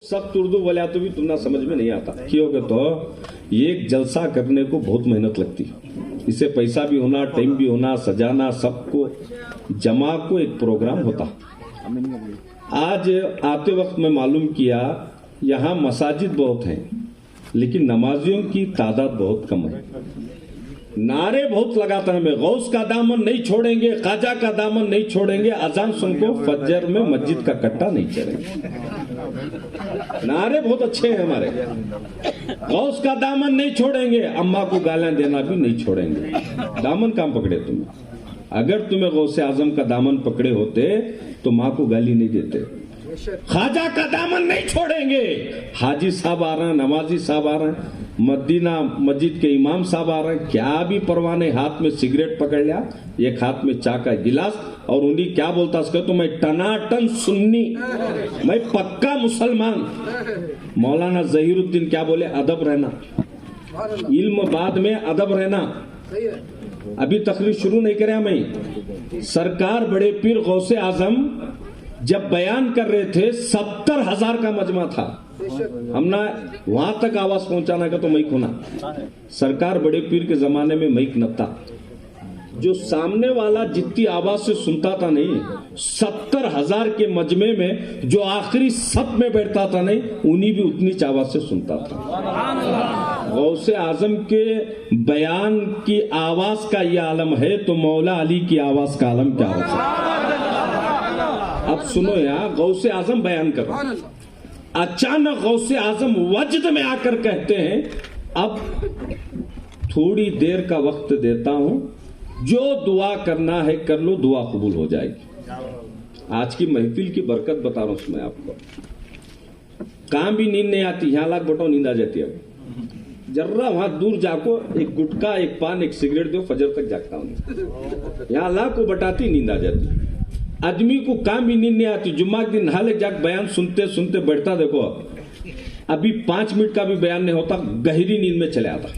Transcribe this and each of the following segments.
सख्त उर्दू बोले तो भी तुमने समझ में नहीं आता क्योंकि तो एक जलसा करने को बहुत मेहनत लगती है। इससे पैसा भी होना, टाइम भी होना, सजाना, सबको जमा को एक प्रोग्राम होता। आज आते वक्त मैं मालूम किया यहाँ मसाजिद बहुत हैं लेकिन नमाजियों की तादाद बहुत कम है। नारे बहुत लगाता है, मैं गौस का दामन नहीं छोड़ेंगे, ख्वाजा का दामन नहीं छोड़ेंगे, अजान सुनको फजर में मस्जिद का कट्टा नहीं चढ़ेंगे। नारे बहुत अच्छे हैं हमारे। गौस का दामन नहीं छोड़ेंगे, अम्मा को गालियां देना भी नहीं छोड़ेंगे। दामन कहां पकड़े तुम्हें? अगर तुम्हें गौसे आजम का दामन पकड़े होते तो माँ को गाली नहीं देते। ख्वाजा का दामन नहीं छोड़ेंगे, हाजी साहब आ रहे हैं, नमाजी साहब आ रहे हैं, मदीना मस्जिद के इमाम साहब आ रहे हैं, क्या भी परवाह नहीं, हाथ में सिगरेट पकड़ लिया, एक हाथ में चाय का गिलास, और उन्हीं क्या बोलता उसका तो मैं टनाटन सुन्नी, मैं पक्का मुसलमान। मौलाना जहीरुद्दीन क्या बोले? अदब रहना, इल्म बाद में अदब रहना। अभी तकरीर शुरू नहीं करे मैं, सरकार बड़े पीर गौसे आजम जब बयान कर रहे थे 70,000 का मजमा था, हमने वहां तक आवाज पहुंचाना का तो मैक होना। सरकार बड़े पीर के जमाने में मैक न था, जो सामने वाला जितनी आवाज से सुनता था नहीं, 70,000 के मजमे में जो आखिरी सप में बैठता था नहीं, उन्हीं भी उतनी आवाज से सुनता था। गौसे आजम के बयान की आवाज का यह आलम है तो मौला अली की आवाज का आलम क्या होता? अब सुनो यार, गौसे आजम बयान कर रहे हैं, अचानक गौसे आजम वजद में आकर कहते हैं अब थोड़ी देर का वक्त देता हूं, जो दुआ करना है कर लो, दुआ कबूल हो जाएगी। आज की महफिल की बरकत बता रहा हूं मैं आपको। काम भी नींद नहीं आती, यहां लाख बटाओ नींद आ जाती है। जर्रा वहां दूर जाको एक गुटखा, एक पान, एक सिगरेट दो, फजर तक जागता हूं। यहां लाख को बटाती नींद आ जाती। आदमी को काम भी नींद नहीं आती, जुम्मा के दिन नहाले जाग बयान सुनते सुनते बैठता, देखो अभी 5 मिनट का भी बयान नहीं होता, गहरी नींद में चले आता,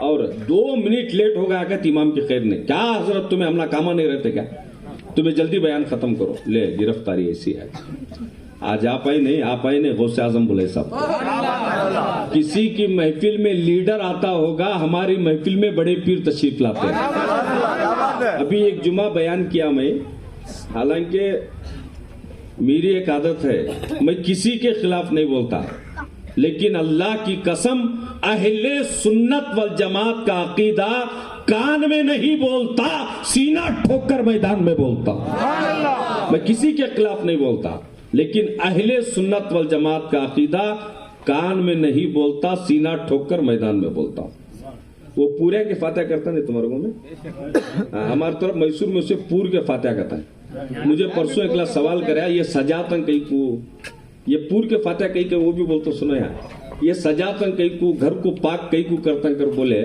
और 2 मिनट लेट हो गया क्या इमाम की खैर नहीं, क्या हजरत तुम्हें हमला कामा नहीं रहते क्या, तुम्हें जल्दी बयान खत्म करो, ले गिरफ्तारी ऐसी है। आज आप आई नहीं, गौसे आजम बुले साहब। किसी की महफिल में लीडर आता होगा, हमारी महफिल में बड़े पीर तशरीफ लाते हैं। अभी एक जुमा बयान किया मैं, हालांकि मेरी एक आदत है मैं किसी के खिलाफ नहीं बोलता, लेकिन अल्लाह की कसम अहले सुन्नत वल जमात का अकीदा कान में नहीं बोलता, सीना ठोकर मैदान में बोलता। मैं किसी के खिलाफ नहीं बोलता, लेकिन अहले सुन्नत वल जमात का अकीदा कान में नहीं बोलता, सीना ठोकर मैदान में बोलता। वो पूरे के फातिहा करता नहीं तुम्हारे में, हमारी तरफ मैसूर में उसे पूर के फातिहा करता है। मुझे परसों एक क्लास सवाल कराया, ये सजातन कहीं को, ये पूर के फातिहा कहीं के, वो भी बोलते सुनो यार, ये सजातन कहीं को, घर को पाक कहीं को करता कर बोले।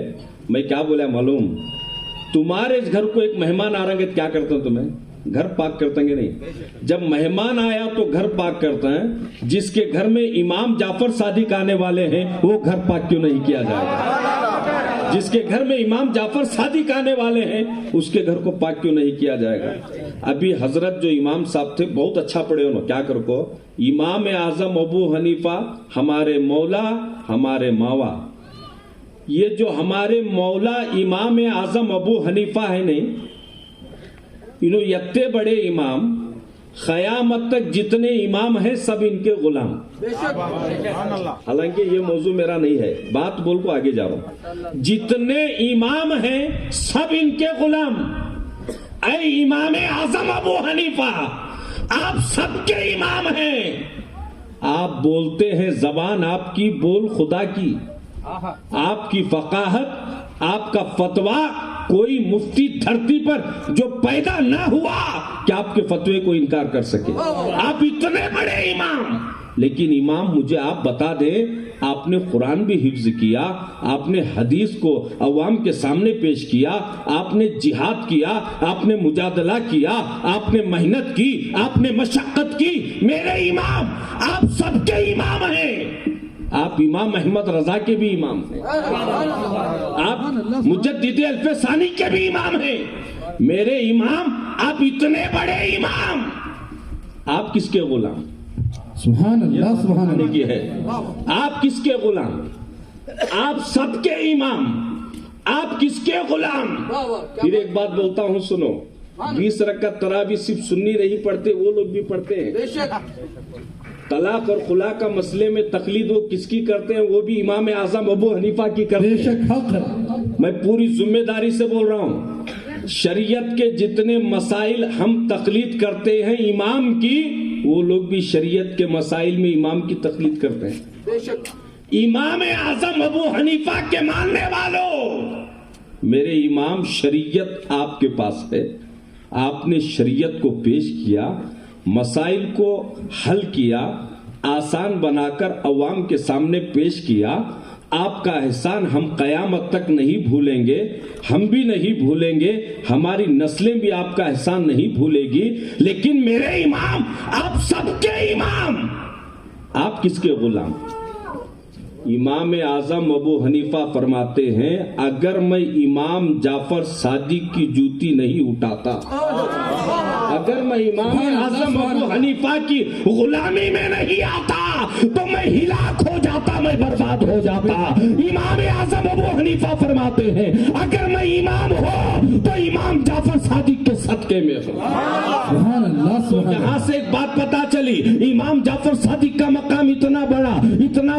मैं क्या बोला मालूम? तुम्हारे इस घर को एक मेहमान आ रहे क्या करते हो? तुम्हें घर पाक करते हैं नहीं? जब मेहमान आया तो घर पाक करते हैं, जिसके घर में इमाम जाफर सादिक आने वाले हैं वो घर पाक क्यों नहीं किया जाएगा? जिसके घर में इमाम जाफर सादिक आने वाले हैं उसके घर को पाक क्यों नहीं किया जाएगा? अभी हजरत जो इमाम साहब थे बहुत अच्छा पढ़े उन्होंने, क्या कर को, इमाम आजम अबू हनीफा हमारे मौला हमारे मावा। ये जो हमारे मौला इमाम आजम अबू हनीफा है नहीं, इन्होंने इतने बड़े इमाम, क़यामत तक जितने इमाम हैं सब इनके गुलाम। हालांकि ये मौजू मेरा नहीं है, बात बोल को आगे जा रहा हूं। जितने इमाम हैं सब इनके गुलाम। ऐ इमाम आजम अबू हनीफा, आप सबके इमाम हैं। आप बोलते हैं, जबान आपकी बोल खुदा की, आपकी फकाहत, आपका फतवा कोई मुफ्ती धरती पर जो पैदा ना हुआ कि आपके फतवे को इनकार कर सके। आप इतने बड़े इमाम, लेकिन इमाम मुझे आप बता दें, आपने कुरान भी हिफ्ज किया, आपने हदीस को अवाम के सामने पेश किया, आपने जिहाद किया, आपने मुजादला किया, आपने मेहनत की, आपने मशक्कत की। मेरे इमाम आप सबके इमाम हैं। आप इमाम अहमद रजा के भी इमाम हैं, आप मुजद्दिद अल्फसानी के भी इमाम हैं। मेरे इमाम, आप इतने बड़े इमाम, आप किसके गुलाम? सुभान अल्लाह, सुभान अल्लाह की है। आप किसके गुलाम? आप सबके इमाम, आप किसके गुलाम? फिर एक बात बोलता हूँ, सुनो, 20 रकात तरावी सिर्फ सुन्नी नहीं पढ़ते, वो लोग भी पढ़ते हैं। तलाक और खुला का मसले में तकलीद वो किसकी करते हैं? वो भी इमाम आजम अबू हनीफा की करते हैं। बेशक हक है। मैं पूरी जिम्मेदारी से बोल रहा हूँ, शरीयत के जितने मसाइल हम तकलीद करते हैं इमाम की, वो लोग भी शरीयत के मसाइल में इमाम की तकलीद करते हैं। इमाम आजम अबू हनीफा के मानने वालों, मेरे इमाम, शरीयत आपके पास है, आपने शरीयत को पेश किया, मसाइल को हल किया, आसान बनाकर अवाम के सामने पेश किया। आपका एहसान हम कयामत तक नहीं भूलेंगे, हम भी नहीं भूलेंगे, हमारी नस्लें भी आपका एहसान नहीं भूलेगी। लेकिन मेरे इमाम, आप सबके इमाम, आप किसके गुलाम? इमाम आजम अबू हनीफा फरमाते हैं, अगर मैं इमाम जाफर सादिक की जूती नहीं उठाता, अगर मैं इमाम आजम अबू हनीफा की गुलामी में नहीं आता, तो मैं हिलाक हो जाता, मैं बर्बाद हो जाता। इमाम आजम अबू हनीफा फरमाते हैं, अगर मैं इमाम हो तो इमाम जाफर सादिक के सदके में हो। यहाँ से एक बात पता चली, इमाम जाफर सादिक का मकाम इतना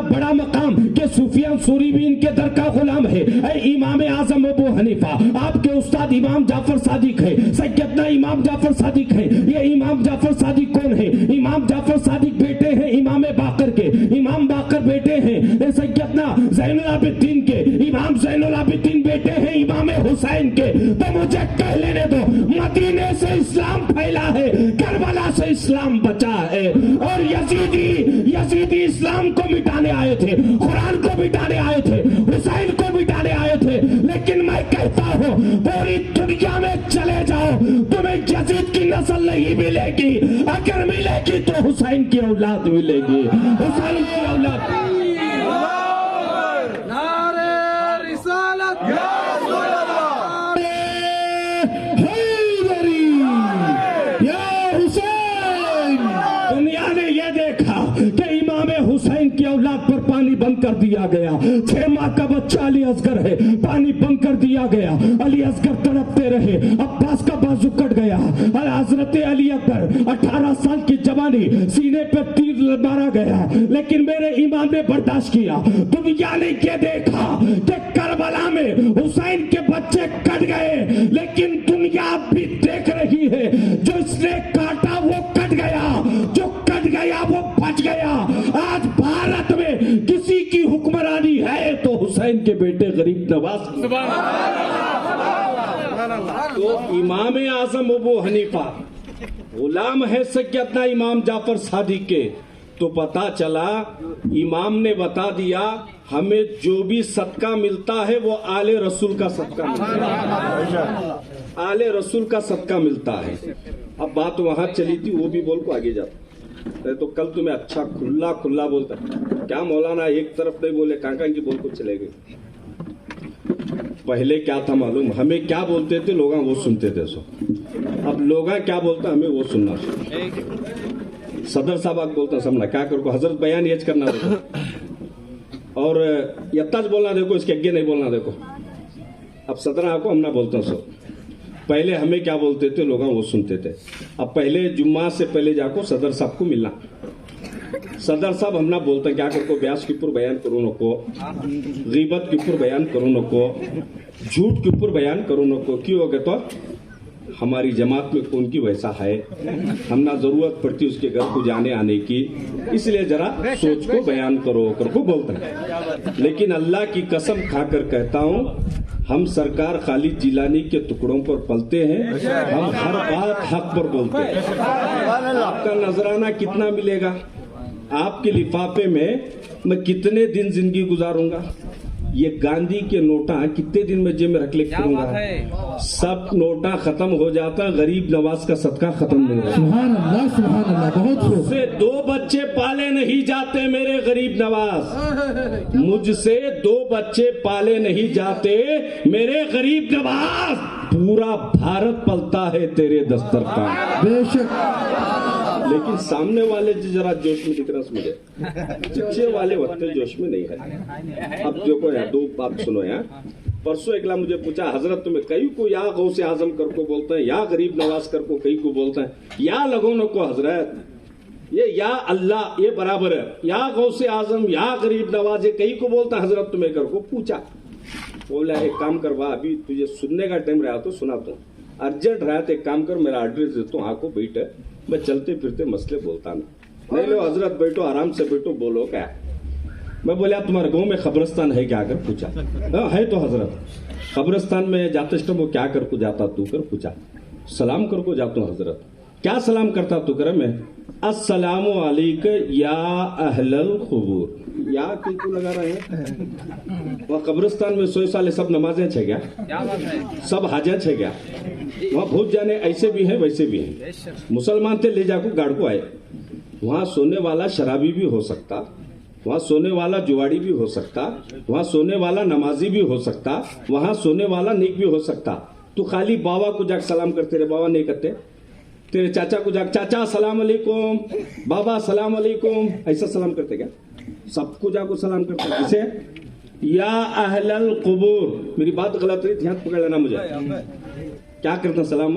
बड़ा मकाम कि सुफियान सूरी भी इनके दर का गुलाम है। इमाम आजम अबू हनीफा, आपके उस्ताद इमाम जाफर सादिक है, सैयदना इमाम जाफर सादिक है। ये इमाम जाफर सादिक कौन है? इमाम जाफर सादिक बेटे हैं इमाम बाकर के, इमाम बाकर बेटे हैं सैयदना ज़ैनुल आबिदीन के, इमाम ज़ैनुल आबिदीन बेटे हैं इमाम हुसैन के। तो मुझे कह लेने दो, मदीने से इस्लाम फैला है, करबला से इस्लाम बचा है। और यजीदी इस्लाम को मिटाने आए थे, कुरान को मिटाने आए थे, हुसैन को मिटाने आए थे। लेकिन मैं कहता हूँ, पूरी दुनिया में चले जाओ, तुम्हें यजीद की नस्ल नहीं मिलेगी, अगर मिलेगी तो हुसैन की औलाद मिलेगी, हुसैन की औलाद। नारे रिसालत, दुनिया ने यह देखा कि इमाम हुसैन की औलाद पर पानी बंद कर दिया गया। 6 माह का बच्चा अली असगर है, पानी बंद कर दिया गया। अली असगर तड़पते रहे, अब्बास का बाजू कट गया। हजरत अली अकबर 18 साल की जवानी, सीने पे तीर मारा गया, लेकिन मेरे इमाम ने बर्दाश्त किया। दुनिया ने ये देखा कि करबला में हुसैन के बच्चे कट गए, लेकिन दुनिया भी देख रही है, जो इसने काटा वो कट गया, जो कट गया वो बच गया। आज भारत में किसी की हुक्मरानी है तो हुसैन के बेटे गरीब नवाज। तो इमाम आजम अबू हनीफा गुलाम है सैयदना इमाम जाफर सादिक के। तो पता चला, इमाम ने बता दिया, हमें जो भी सदका मिलता है वो आले रसूल का सदका मिलता है, आले रसूल का सदका मिलता है। अब बात वहां चली थी, वो भी बोल को आगे जाता। तो कल तुम्हें अच्छा खुला बोलता, क्या मौलाना एक तरफ नहीं बोले, काका की बोल को चले गए। पहले क्या था मालूम, हमें क्या बोलते थे लोग वो सुनते थे। सो अब लोग क्या बोलता हमें वो सुनना। सदर साहब आग बोलता समझना क्या करो, हजरत बयान यज करना देखो, और यत्ताज बोलना देखो, इसके आगे नहीं बोलना देखो। अब सदर आपको हम ना बोलता। सो पहले हमें क्या बोलते थे लोग वो सुनते थे। अब पहले जुम्मा से पहले जाको सदर साहब को मिलना, सदर साहब हम ना बोलते क्या करो, ब्यास के ऊपर बयान करो नको, गीबत के ऊपर बयान करो नको, झूठ के ऊपर बयान करो नको। क्यों हो गए? तो हमारी जमात में कौन की वैसा है, हम ना जरूरत पड़ती उसके घर को जाने आने की, इसलिए जरा सोच को बयान करो कर को बोलते हैं। लेकिन अल्लाह की कसम खाकर कहता हूँ, हम सरकार खालिद जिलानी के टुकड़ों पर पलते हैं, हम हर बात हक पर बोलते हैं। आपका नजराना कितना मिलेगा? आपके लिफाफे में मैं कितने दिन जिंदगी गुजारूंगा? ये गांधी के नोटा कितने दिन में जेब में रख ले करूंगा? सब नोटा खत्म हो जाता, गरीब नवाज का सदका खत्म नहीं होता। सुभान अल्लाह, सुभान अल्लाह। बहुत मुझसे 2 बच्चे पाले नहीं जाते मेरे गरीब नवाज, मुझसे 2 बच्चे पाले नहीं जाते मेरे गरीब नवाज। पूरा भारत पलता है तेरे दस्तरखान। बेशक लेकिन सामने वाले जो जरा जोश में दिख रहा है मुझे, पीछे वाले वक्त जोश में नहीं है। अब देखो यार, दो बात सुनो यार। परसों एकला मुझे पूछा, हजरत तुम्हें कई को या गौसे आजम कर को बोलते हैं, या गरीब नवाज कर को कई को बोलते हैं, या लगोनों को हजरत, ये या अल्लाह ये बराबर है, या गौसे आजम या गरीब नवाज, ये कई को बोलता है हजरत तुम्हें कर को। पूछा, बोला एक काम करवा, अभी तुझे सुनने का टाइम रहा तो सुना दो, अर्जेंट रहा तो एक काम कर, मेरा एड्रेस देता हूँ, आको बैठ, मैं चलते फिरते मसले बोलता नहीं लो हजरत, बैठो आराम से बैठो, बोलो क्या। मैं बोला तुम्हारे गांव में कब्रिस्तान है क्या कर पूछा। है तो हजरत, कब्रिस्तान में जाते वो क्या कर को जाता तू कर पूछा। सलाम कर को जाता हूँ हजरत। क्या सलाम करता तू कर? मैं अस्सलामु अलैक या अहलल कुबूर। या किनको लगा रहे हैं वह कब्रिस्तान में 100 साल सब नमाजें छे क्या, सब हाजा छे क्या? वहाँ बहुत जाने ऐसे भी हैं वैसे भी हैं। मुसलमान थे ले जाको गाड़ को आए, वहाँ सोने वाला शराबी भी हो सकता, वहाँ सोने वाला जुआड़ी भी हो सकता, वहाँ सोने वाला नमाजी भी हो सकता, वहाँ सोने वाला नेक भी हो सकता। तू खाली बाबा को जाकर सलाम करते रहे, बाबा नहीं करते। तेरे चाचा को जाकर चाचा सलाम अलैकुम, बाबा सलाम अलैकुम, ऐसा सलाम करते क्या? सबको जाको सलाम करते इसे या अहलल कुबूर। मेरी बात गलत रही, ध्यान पकड़ लेना मुझे। क्या करता सलाम?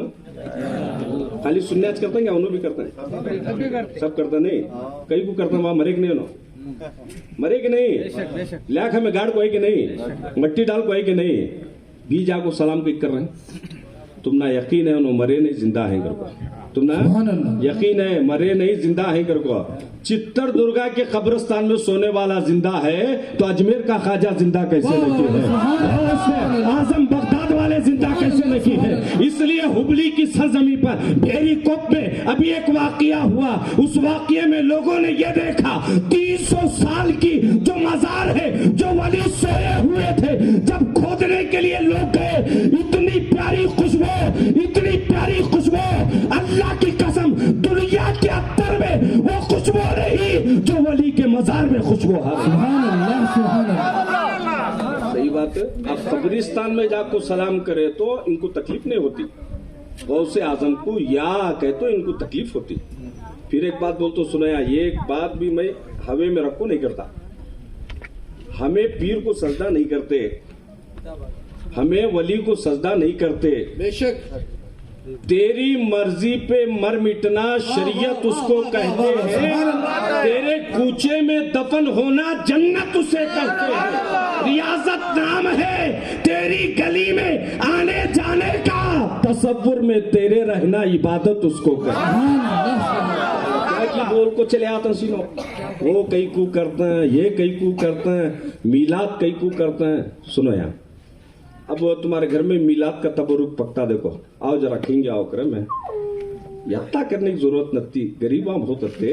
खाली सुनने आज करते हैं क्या? उन्होंने भी करते हैं, सब करता नहीं, कई को करता वहां मरे कि नहीं, उन्होंने मरे कि नहीं, लाख हमें गाड़ को है कि नहीं, मट्टी डाल को है कि नहीं, बीज आको सलाम को कर रहे हैं। तुम ना यकीन है उन्होंने मरे नहीं जिंदा है कर को, तुम ना यकीन है मरे नहीं जिंदा है कर को। चित्तर दुर्गा के कब्रिस्तान में सोने वाला जिंदा है तो अजमेर का ख्वाजा जिंदा कैसे नहीं है? आजम बगदाद वाले जिंदा कैसे नहीं है? इसलिए हुबली की सरजमी पर भेरी कोप में अभी एक वाकया हुआ। उस वाकये में लोगों ने ये देखा 300 साल की जो मजार है, जो वली सोए हुए थे, जब खोदने के लिए लोग गए, इतनी प्यारी खुशबू, इतनी प्यारी खुशबू, अल्लाह की कसम दुनिया के अत्तर में वो खुशबू रही जो वली के मजार में खुशबू है। सही बात है। अब कब्रिस्तान में जाकर सलाम करे तो इनको तकलीफ नहीं होती, गौसे आजम को या कहे तो इनको तकलीफ होती। फिर एक बात बोल तो सुनाया, ये एक बात भी मैं हवे में रखो नहीं करता, हमें पीर को सजदा नहीं करते, हमें वली को सजदा नहीं करते। बेशक तेरी मर्जी पे मर मिटना शरीयत उसको कहते हैं, तेरे कूचे में दफन होना जन्नत उसे कहते हैं। रियाजत नाम है तेरी गली में आने जाने का, तसव्वुर में तेरे रहना इबादत उसको कहते हैं। क्या बोल को चले आता सीनो, वो कई कू करते हैं, ये कई कू करते हैं, मीलाद कई कू करते हैं। सुनो यार, अब तुम्हारे घर में मिलाद का तबरुक पकता देखो, आओ जरा खींगे आओ करे में यत्ता करने की जरूरत नती। गरीबा बहुत अत्ते,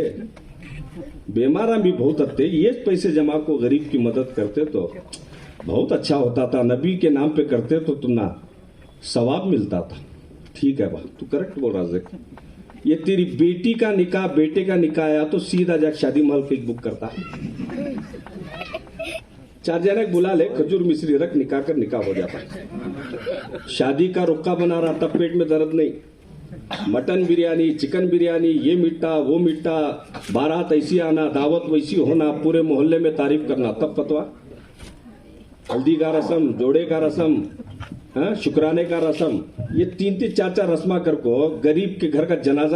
बीमारा भी बहुत अत्ते, ये पैसे जमा को गरीब की मदद करते तो बहुत अच्छा होता था। नबी के नाम पे करते तो तुम ना सवाब मिलता था। ठीक है बात, तू करेक्ट बोल रहा है। ये तेरी बेटी का निकाह, बेटे का निकाह आया तो सीधा जाकर शादी महल पे बुक करता, 4 जने बुला ले, खजूर मिश्री रख, निकाह कर निकाह हो जाता। शादी का रुक्का बना रहा तब पेट में दर्द नहीं, मटन बिरयानी, चिकन बिरयानी, ये मीठा वो मीठा, बारात ऐसी आना, दावत वैसी होना, पूरे मोहल्ले में तारीफ करना, तब पतवा। हल्दी का रस्म, जोड़े का रस्म, शुक्राने का रस्म, ये 3-3 4-4 रस्मा कर को गरीब के घर का जनाजा